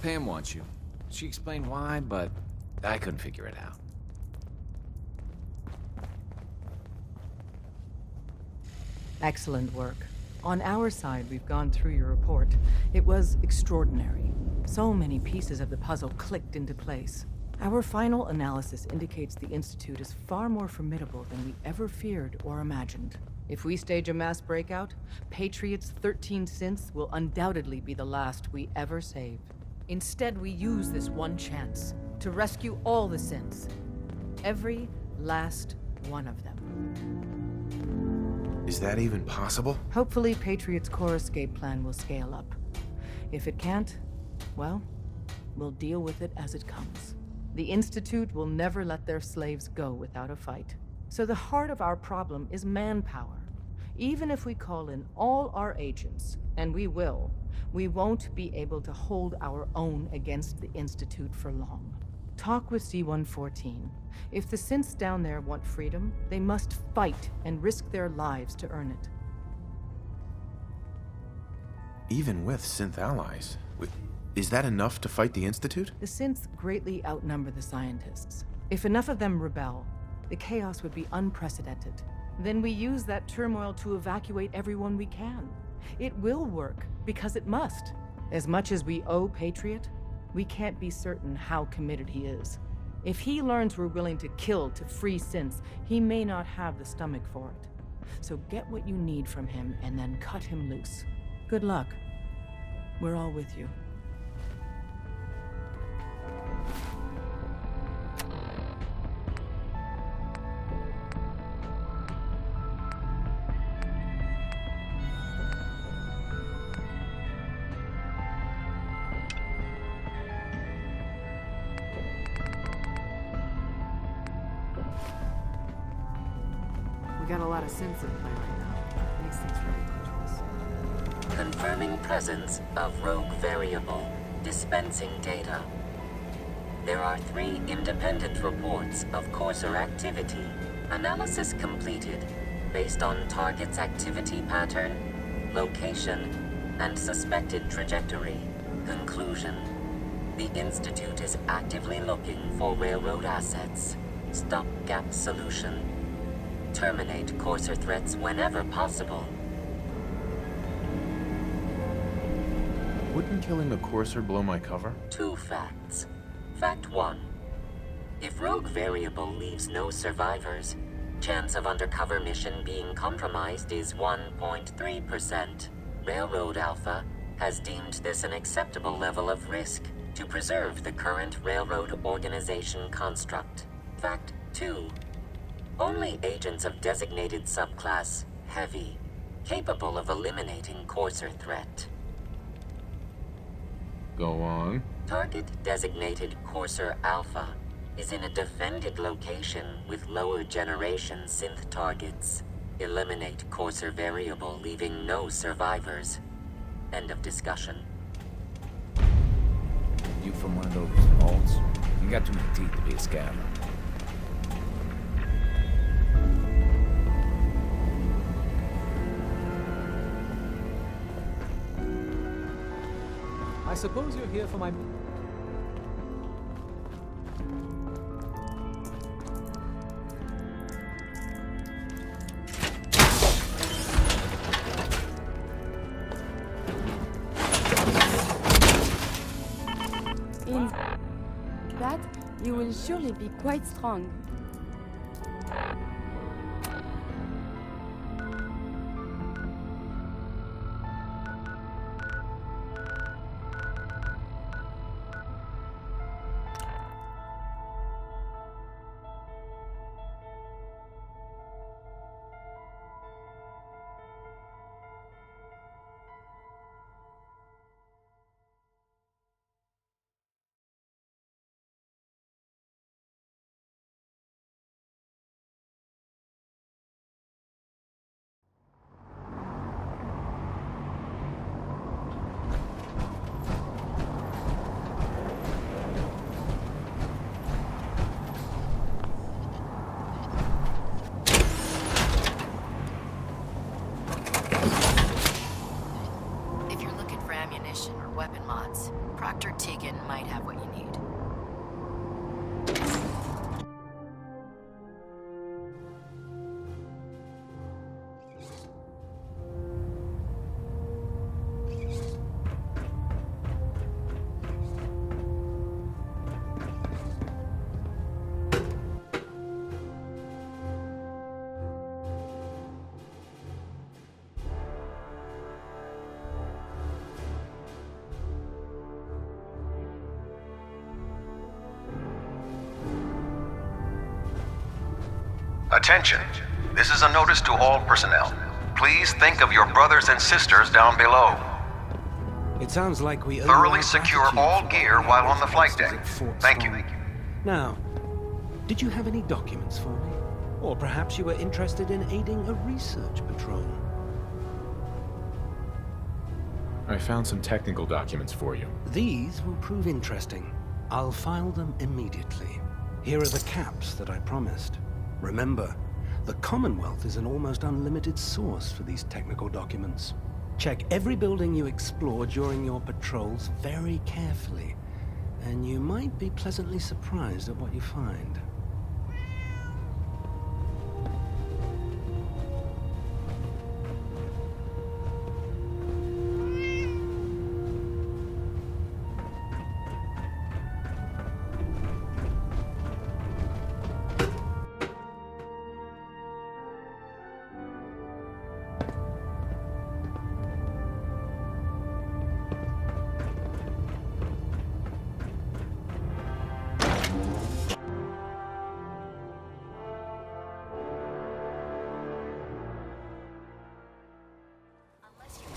Pam wants you. She explained why, but I couldn't figure it out. Excellent work. On our side, we've gone through your report. It was extraordinary. So many pieces of the puzzle clicked into place. Our final analysis indicates the Institute is far more formidable than we ever feared or imagined. If we stage a mass breakout, Patriot's 13 synths will undoubtedly be the last we ever save. Instead, we use this one chance to rescue all the synths. Every last one of them. Is that even possible? Hopefully, Patriot's core escape plan will scale up. If it can't, well, we'll deal with it as it comes. The Institute will never let their slaves go without a fight. So the heart of our problem is manpower. Even if we call in all our agents, and we will, we won't be able to hold our own against the Institute for long. Talk with C-114. If the synths down there want freedom, they must fight and risk their lives to earn it. Even with synth allies, is that enough to fight the Institute? The synths greatly outnumber the scientists. If enough of them rebel, the chaos would be unprecedented. Then we use that turmoil to evacuate everyone we can. It will work, because it must. As much as we owe Patriot, we can't be certain how committed he is. If he learns we're willing to kill to free synths, he may not have the stomach for it. So get what you need from him and then cut him loose. Good luck. We're all with you. We got a lot of synths in play right now. Makes things really dangerous. Confirming presence of rogue variable. Dispensing data. There are 3 independent reports of courser activity. Analysis completed based on target's activity pattern, location, and suspected trajectory. Conclusion. The Institute is actively looking for railroad assets. Stopgap solution. Terminate courser threats whenever possible. Wouldn't killing the courser blow my cover? 2 facts. Fact 1. If rogue variable leaves no survivors, chance of undercover mission being compromised is 1.3%. Railroad Alpha has deemed this an acceptable level of risk to preserve the current railroad organization construct. Fact 2. Only agents of designated subclass Heavy, capable of eliminating courser threat. Go on. Target designated Courser Alpha is in a defended location with lower generation synth targets. Eliminate Courser variable, leaving no survivors. End of discussion. You from one of those vaults? You got too many teeth to be a scavenger. I suppose you're here for my... In that, you will surely be quite strong. weapon mods. Proctor Tegan might have what you need. Attention. This is a notice to all personnel. Please think of your brothers and sisters down below. It sounds like we owe Thoroughly our secure gratitude all for gear what while on the flight happened deck. at Fort Thank you. Strong. Now, did you have any documents for me? Or perhaps you were interested in aiding a research patrol? I found some technical documents for you. These will prove interesting. I'll file them immediately. Here are the caps that I promised. Remember, the Commonwealth is an almost unlimited source for these technical documents. Check every building you explore during your patrols very carefully, and you might be pleasantly surprised at what you find.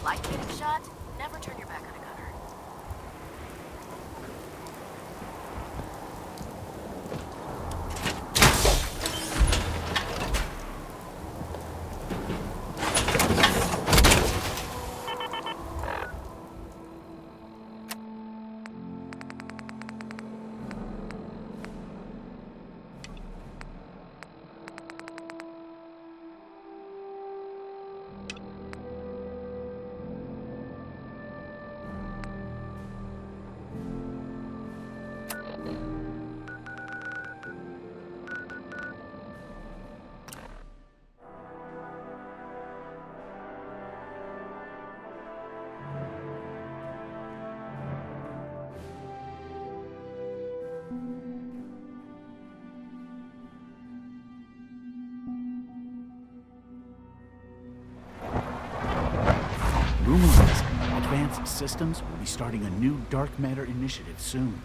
Like getting shot? Never turn your back on a gunner. Rumor is Advanced Systems will be starting a new dark matter initiative soon.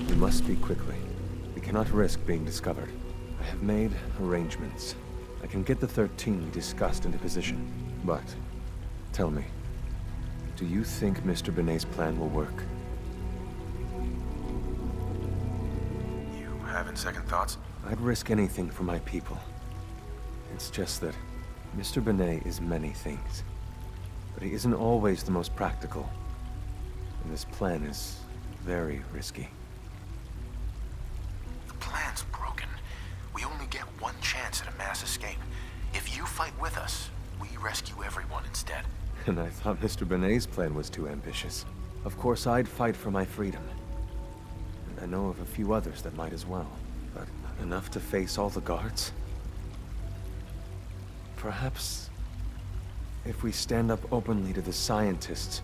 We must speak quickly. We cannot risk being discovered. I have made arrangements. I can get the 13 we discussed into position. But, tell me, do you think Mr. Benet's plan will work? You having second thoughts? I'd risk anything for my people. It's just that Mr. Benet is many things, but he isn't always the most practical. And this plan is very risky. The plan's broken. We only get one chance at a mass escape. If you fight with us, we rescue everyone instead. And I thought Mr. Benet's plan was too ambitious. Of course, I'd fight for my freedom. And I know of a few others that might as well. But enough to face all the guards? Perhaps, if we stand up openly to the scientists,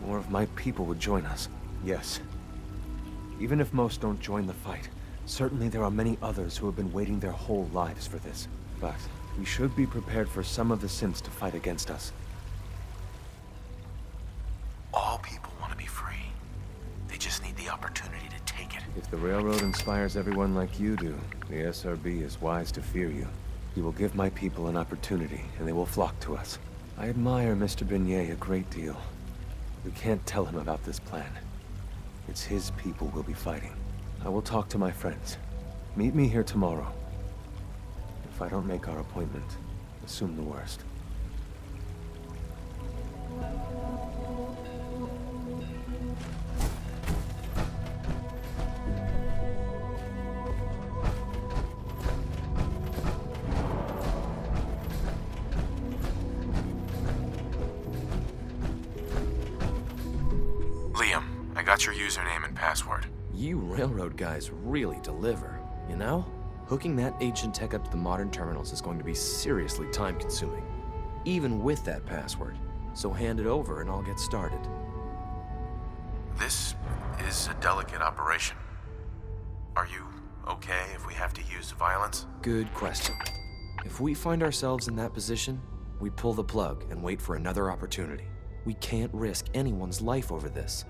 more of my people would join us. Yes. Even if most don't join the fight, certainly there are many others who have been waiting their whole lives for this. But we should be prepared for some of the Synths to fight against us. All people want to be free. They just need the opportunity to take it. If the Railroad inspires everyone like you do, the SRB is wise to fear you. You will give my people an opportunity, and they will flock to us. I admire Mr. Benet a great deal. We can't tell him about this plan. It's his people we'll be fighting. I will talk to my friends. Meet me here tomorrow. If I don't make our appointment, assume the worst. Got your username and password. You railroad guys really deliver, you know? Hooking that ancient tech up to the modern terminals is going to be seriously time-consuming, even with that password. So hand it over and I'll get started. This is a delicate operation. Are you okay if we have to use violence? Good question. If we find ourselves in that position, we pull the plug and wait for another opportunity. We can't risk anyone's life over this.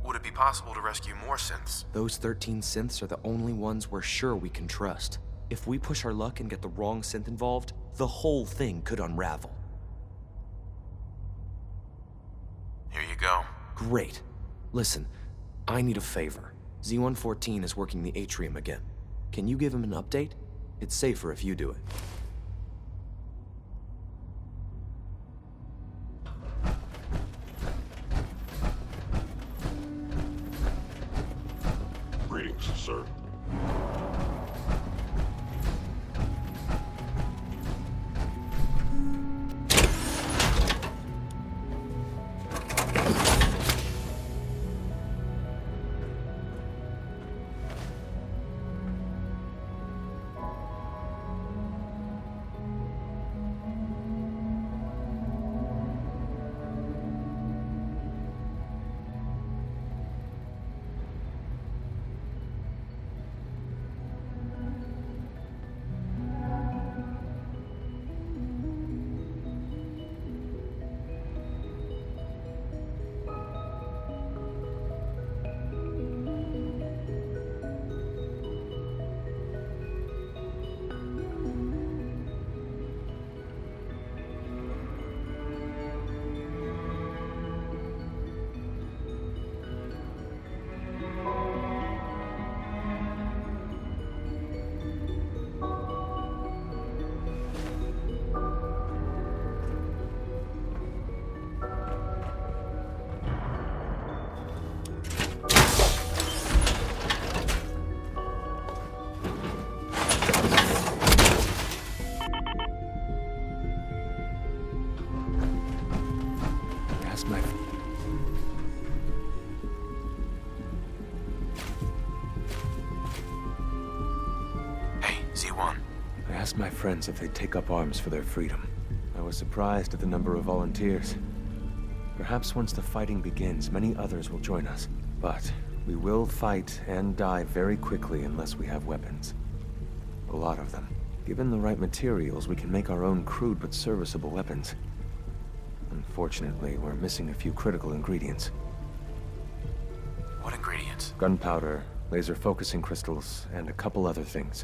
Would it be possible to rescue more synths? Those 13 synths are the only ones we're sure we can trust. If we push our luck and get the wrong synth involved, the whole thing could unravel. Here you go. Great. Listen, I need a favor. Z-114 is working the atrium again. Can you give him an update? It's safer if you do it. Greetings, sir. My friends if they'd take up arms for their freedom. I was surprised at the number of volunteers. Perhaps once the fighting begins, many others will join us. But we will fight and die very quickly unless we have weapons. A lot of them. Given the right materials, we can make our own crude but serviceable weapons. Unfortunately, we're missing a few critical ingredients. What ingredients? Gunpowder, laser focusing crystals, and a couple other things.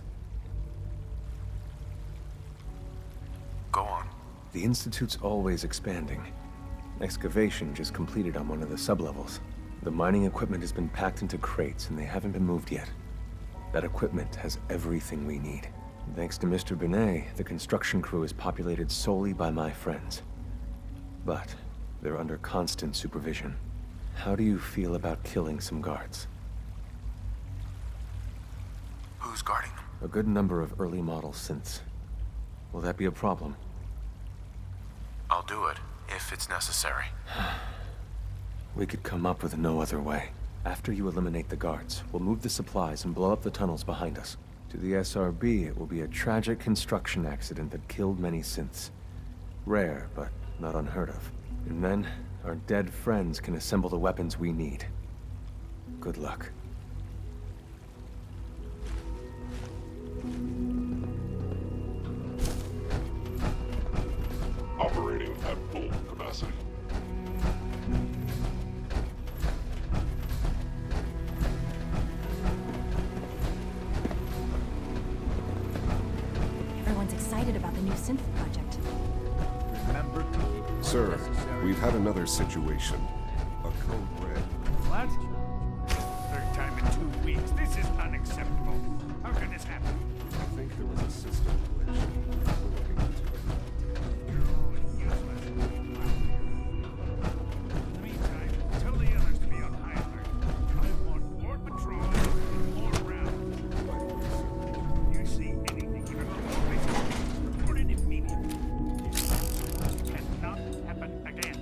Go on. The Institute's always expanding. Excavation just completed on one of the sublevels. The mining equipment has been packed into crates and they haven't been moved yet. That equipment has everything we need. Thanks to Mr. Binet, the construction crew is populated solely by my friends. But they're under constant supervision. How do you feel about killing some guards? Who's guarding them? A good number of early model synths. Will that be a problem? I'll do it, if it's necessary. We could come up with no other way. After you eliminate the guards, we'll move the supplies and blow up the tunnels behind us. To the SRB, it will be a tragic construction accident that killed many synths. Rare, but not unheard of. And then, our dead friends can assemble the weapons we need. Good luck. Operating at full capacity. Everyone's excited about the new synth project. Remember to keep Sir, we've had another situation. A code red. What? Third time in 2 weeks. This is unacceptable. How can this happen? I think there was a system glitch. We're looking into it. In the meantime, tell the others to be on high alert. I want more patrols all around. If you see anything even remotely, report it immediately. It cannot happen again.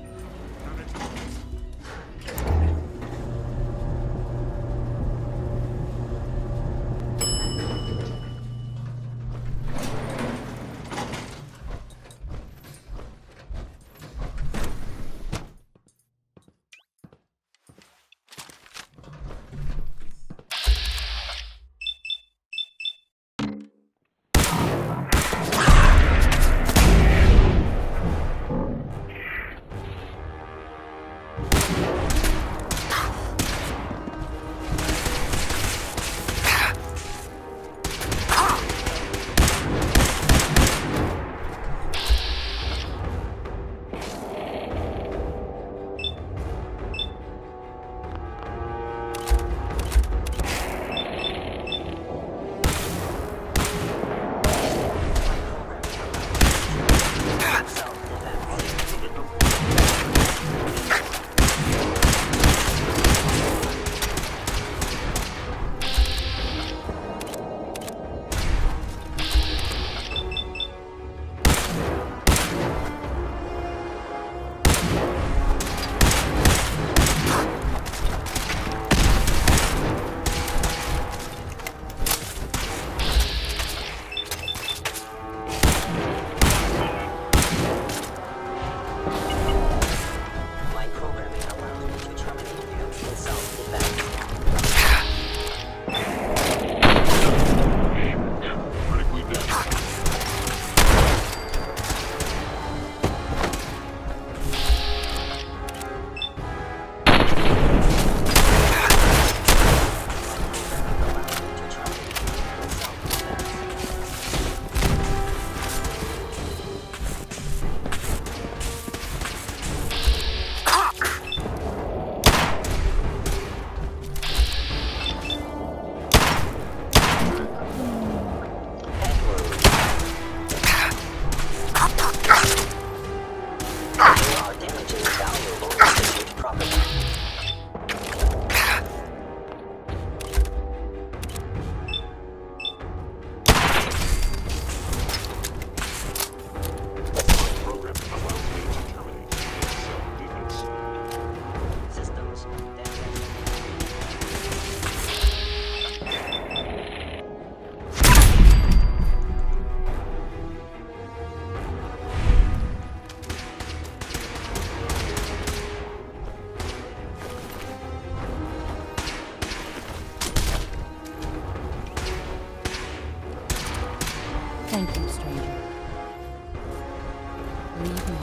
Thank you, stranger. Leave now.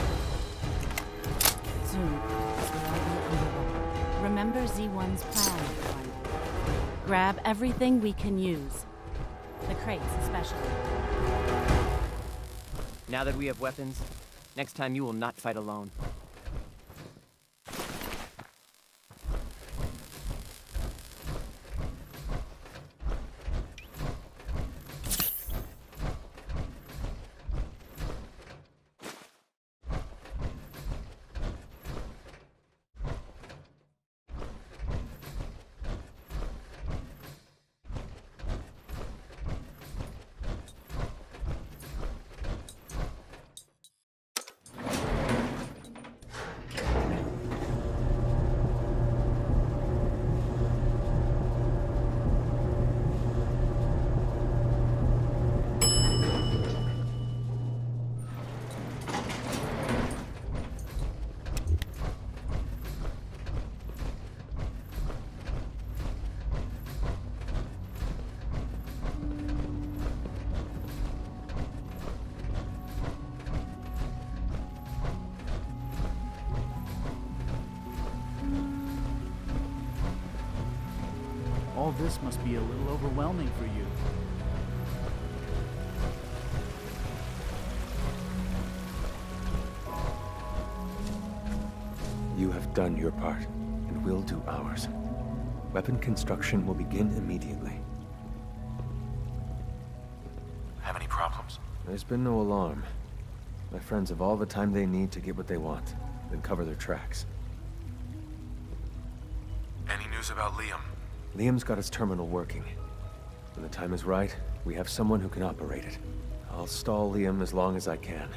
Soon, we'll all be underwater. Remember Z1's plan, everyone. Grab everything we can use. The crates, especially. Now that we have weapons, next time you will not fight alone. All this must be a little overwhelming for you. You have done your part, and we'll do ours. Weapon construction will begin immediately. Have any problems? There's been no alarm. My friends have all the time they need to get what they want, then cover their tracks. Any news about Liam? Liam's got his terminal working. When the time is right, we have someone who can operate it. I'll stall Liam as long as I can,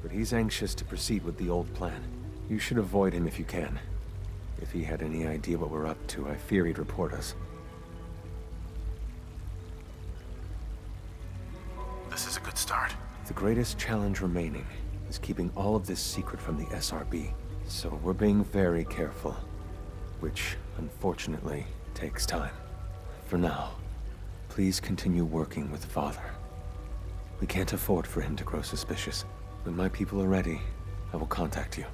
but he's anxious to proceed with the old plan. You should avoid him if you can. If he had any idea what we're up to, I fear he'd report us. This is a good start. The greatest challenge remaining is keeping all of this secret from the SRB. So we're being very careful, which, unfortunately, takes time. For now, please continue working with Father. We can't afford for him to grow suspicious. When my people are ready, I will contact you.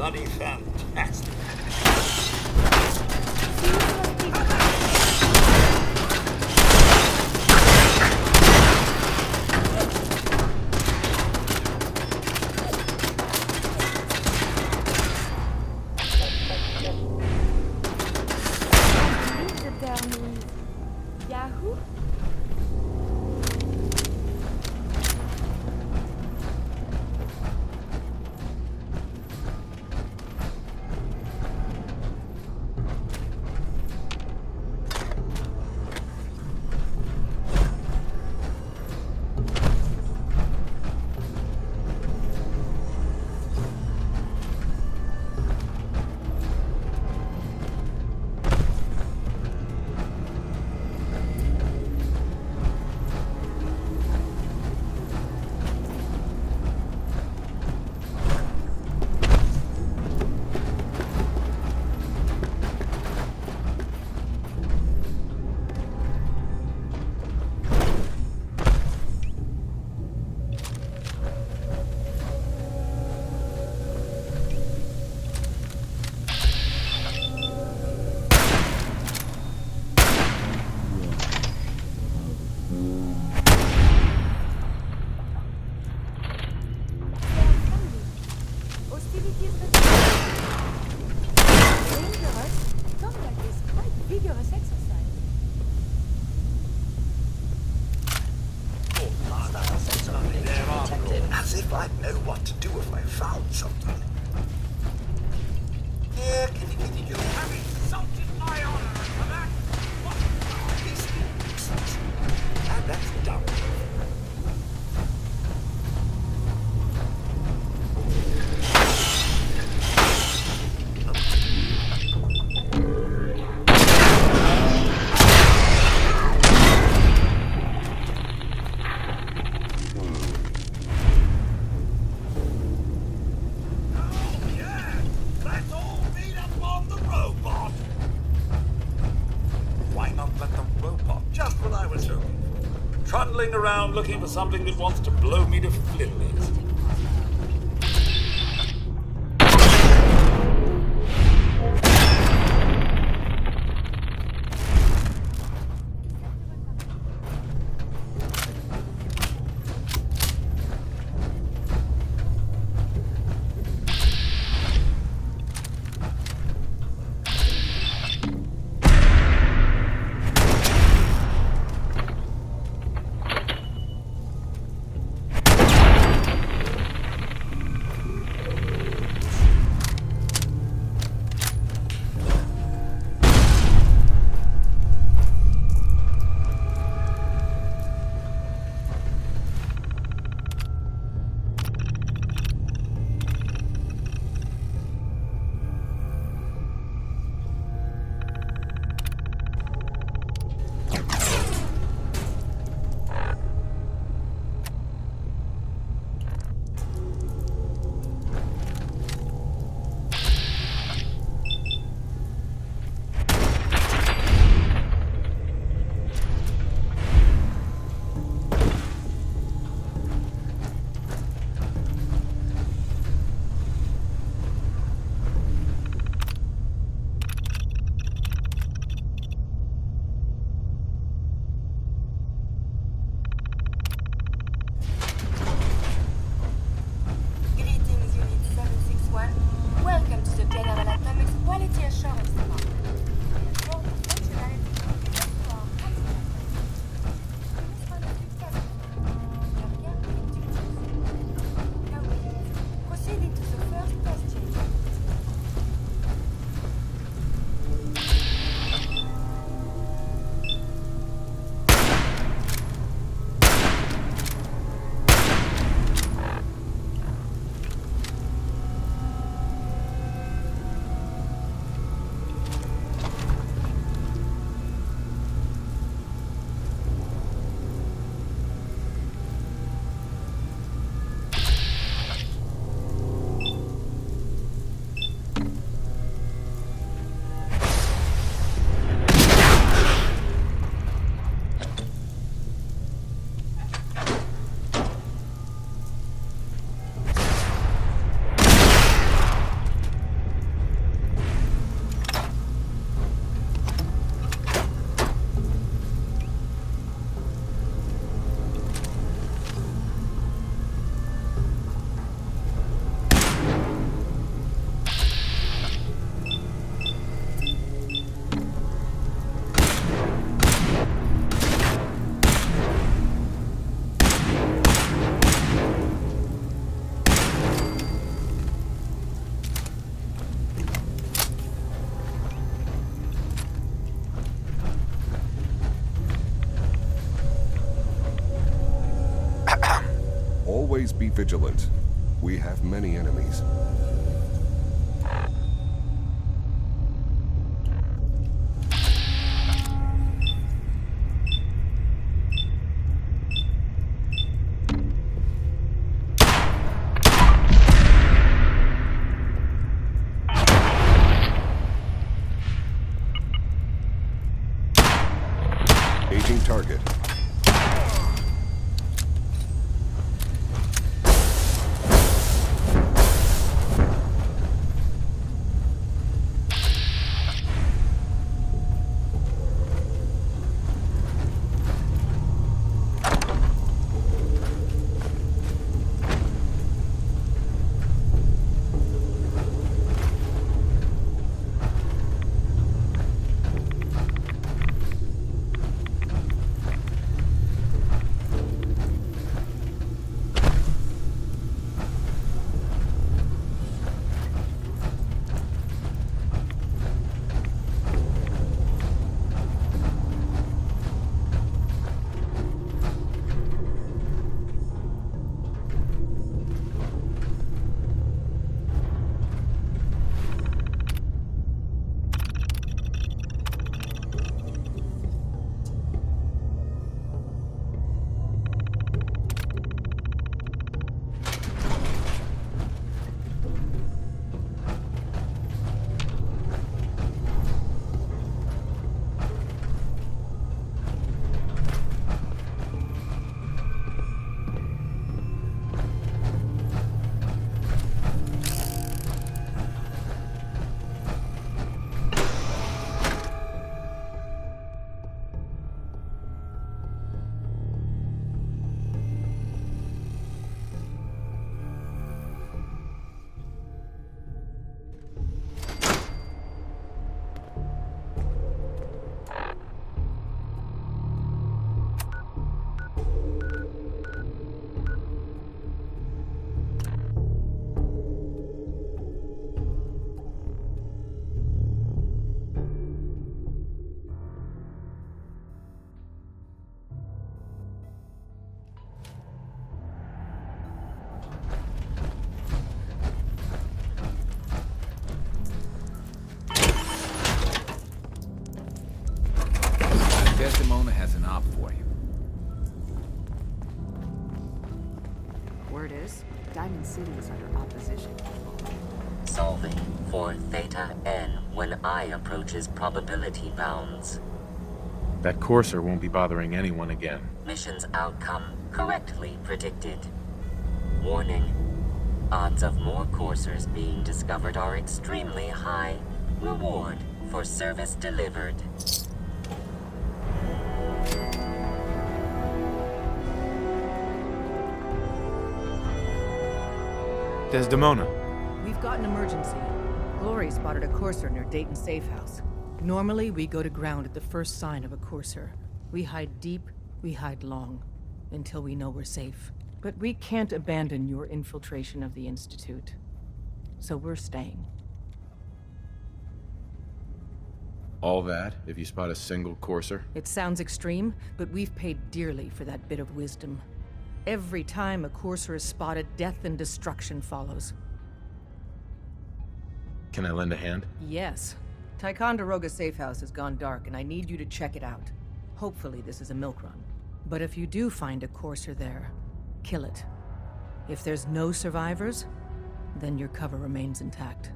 bloody fantastic. Yahoo? As if I'd know what to do if I found something. Yeah, can you have insulted my honor for that? What? That's dumb. Trundling around looking for something that wants to blow me to flinders. Always be vigilant. We have many enemies. Aging target. Desdemona has an op for you. Word is, Diamond City is under opposition. Solving for Theta N when I approaches probability bounds. That courser won't be bothering anyone again. Mission's outcome correctly predicted. Warning. Odds of more coursers being discovered are extremely high. Reward for service delivered. Desdemona. We've got an emergency. Glory spotted a courser near Dayton Safe House. Normally, we go to ground at the first sign of a courser. We hide deep, we hide long, until we know we're safe. But we can't abandon your infiltration of the Institute. So we're staying. All that, if you spot a single courser? It sounds extreme, but we've paid dearly for that bit of wisdom. Every time a courser is spotted, death and destruction follows. Can I lend a hand? Yes. Ticonderoga Safe House has gone dark, and I need you to check it out. Hopefully this is a milk run. But if you do find a courser there, kill it. If there's no survivors, then your cover remains intact.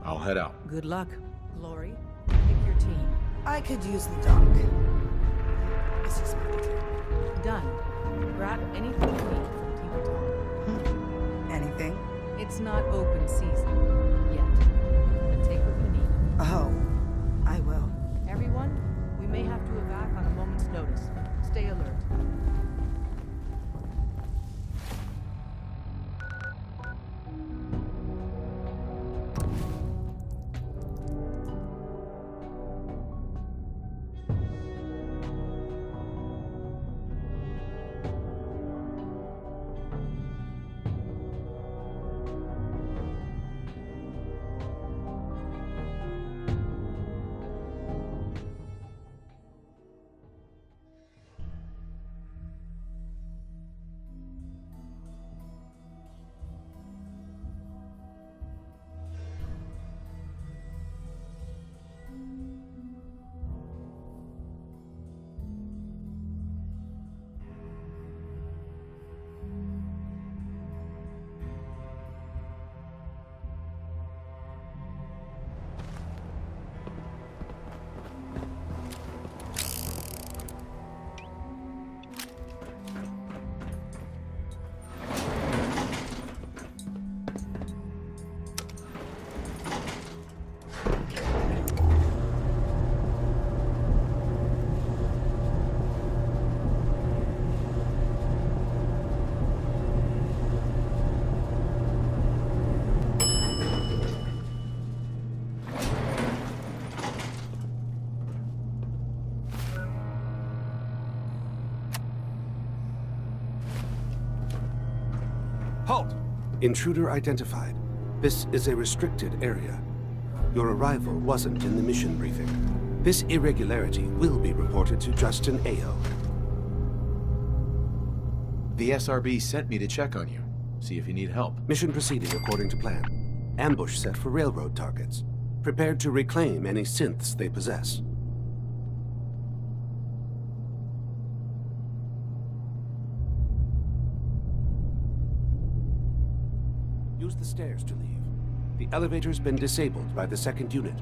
I'll head out. Good luck. Glory, pick your team. I could use the dock. It's just marketing. Done. Grab anything you need from Tinker Tom. Anything? It's not open season yet. But take what you need. Oh, I will. Everyone, we may have to evac on a moment's notice. Stay alert. Intruder identified. This is a restricted area. Your arrival wasn't in the mission briefing. This irregularity will be reported to Justin Ayo. The SRB sent me to check on you. See if you need help. Mission proceeding according to plan. Ambush set for railroad targets. Prepared to reclaim any synths they possess. Use the stairs to leave. The elevator's been disabled by the second unit.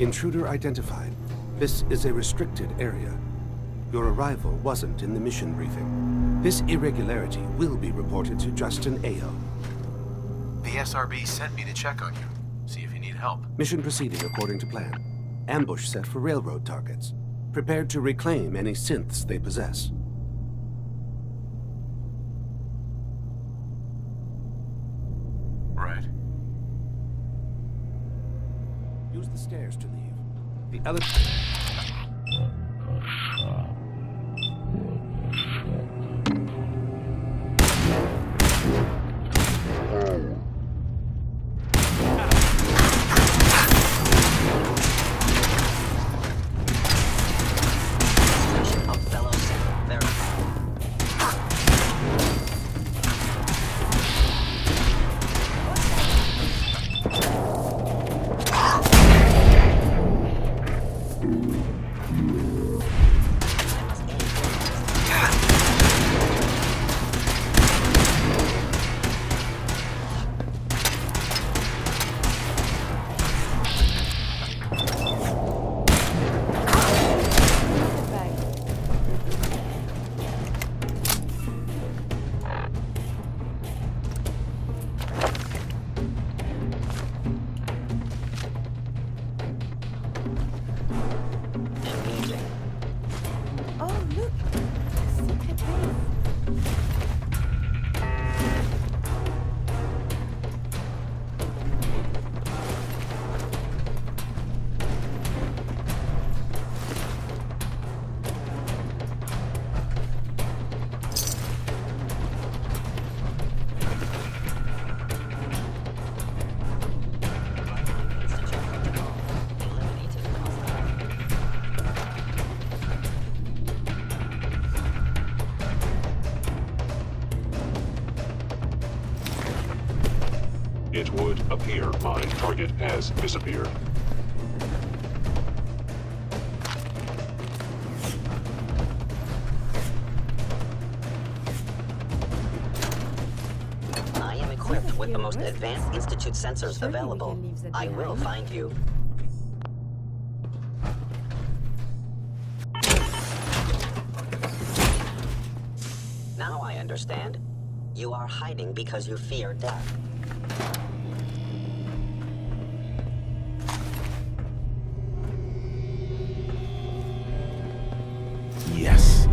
Intruder identified. This is a restricted area. Your arrival wasn't in the mission briefing. This irregularity will be reported to Justin Ayo. The SRB sent me to check on you. See if you need help. Mission proceeding according to plan. Ambush set for railroad targets. Prepared to reclaim any synths they possess. Right. Use the stairs to leave. The elevator... It would appear my target has disappeared. I am equipped with the most advanced Institute sensors available. I will find you. Now I understand. You are hiding because you fear death. Yes.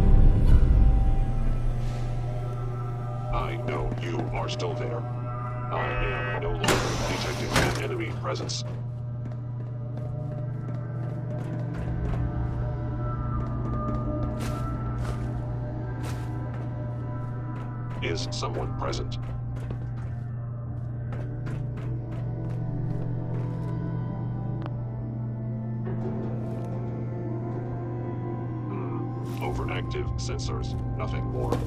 I know you are still there. I am no longer detecting an enemy presence. Is someone present? Overactive sensors, nothing more.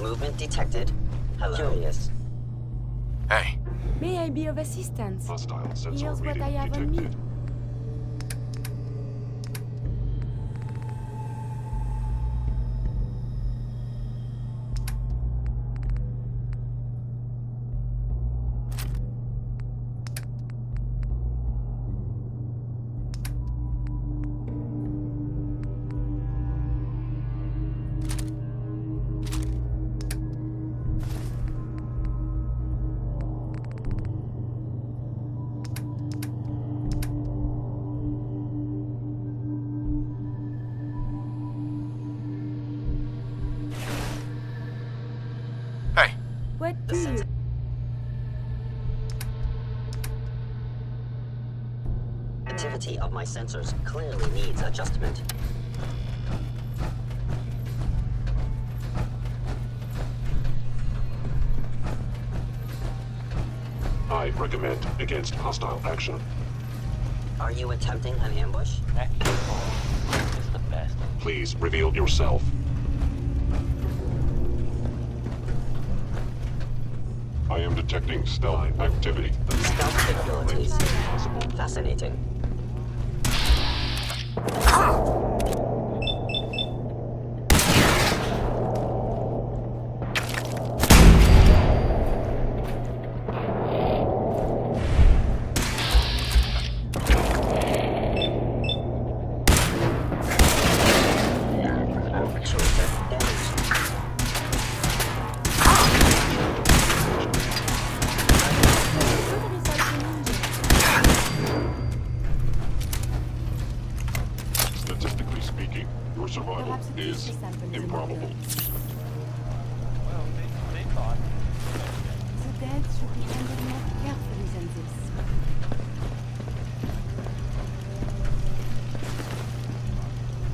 Movement detected. Hello. Curious. Hey. May I be of assistance? Hostile sensor Here's what reading I have on me. detected. What do you... Activity of my sensors clearly needs adjustment. I recommend against hostile action. Are you attempting an ambush? Is the best. Please reveal yourself. I am detecting stealth activity. Stealth capabilities. Fascinating. Statistically speaking, your survival is improbable. Well, they thought. The dead should be handled more carefully than this.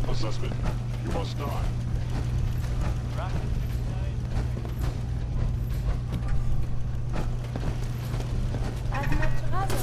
Assessment. You must die. I'd much rather...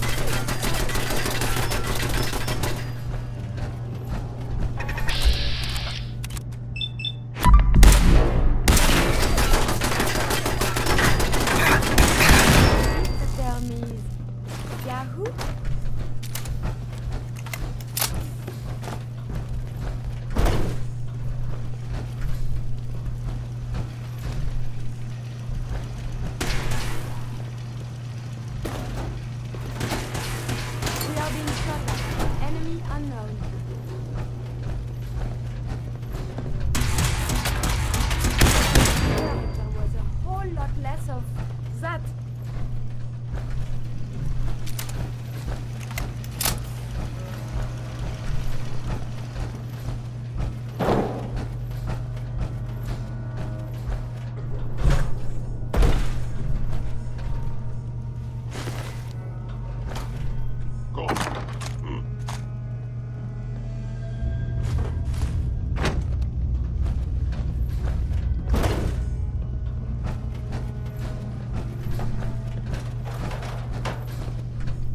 chance of that.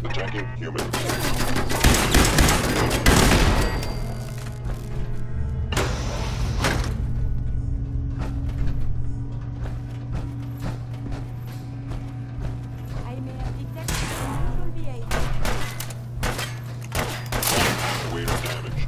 Attacking human. I may have detected unusual behavior. Waiter damaged.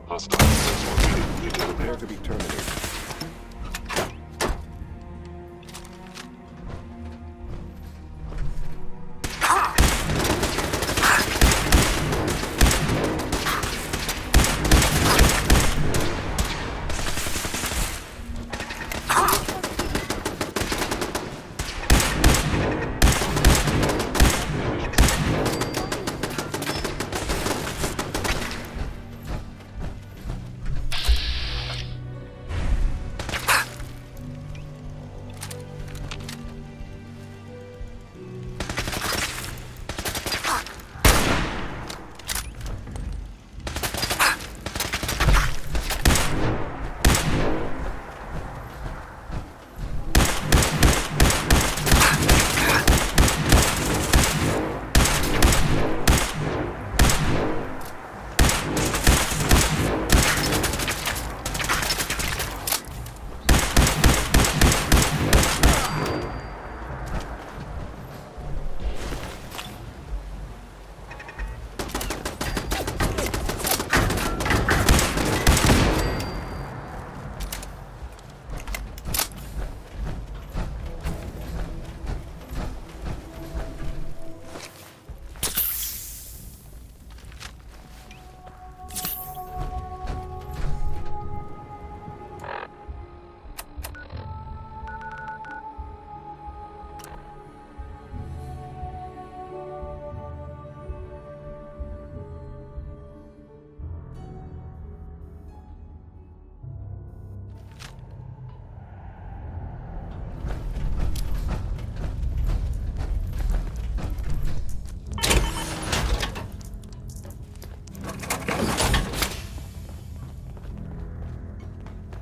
Hostile sensor reading. Prepare to be terminated.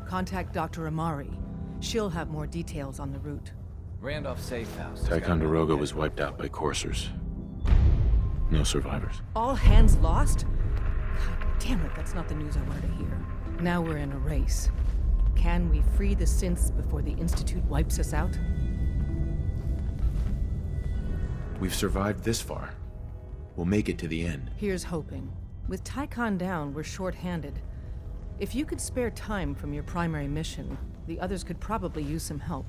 Contact Dr. Amari. She'll have more details on the route. Randolph Safe House. Ticonderoga was wiped out by coursers. No survivors. All hands lost? God damn it, that's not the news I wanted to hear. Now we're in a race. Can we free the synths before the Institute wipes us out? We've survived this far. We'll make it to the end. Here's hoping. With Tycon down, we're short-handed. If you could spare time from your primary mission, the others could probably use some help.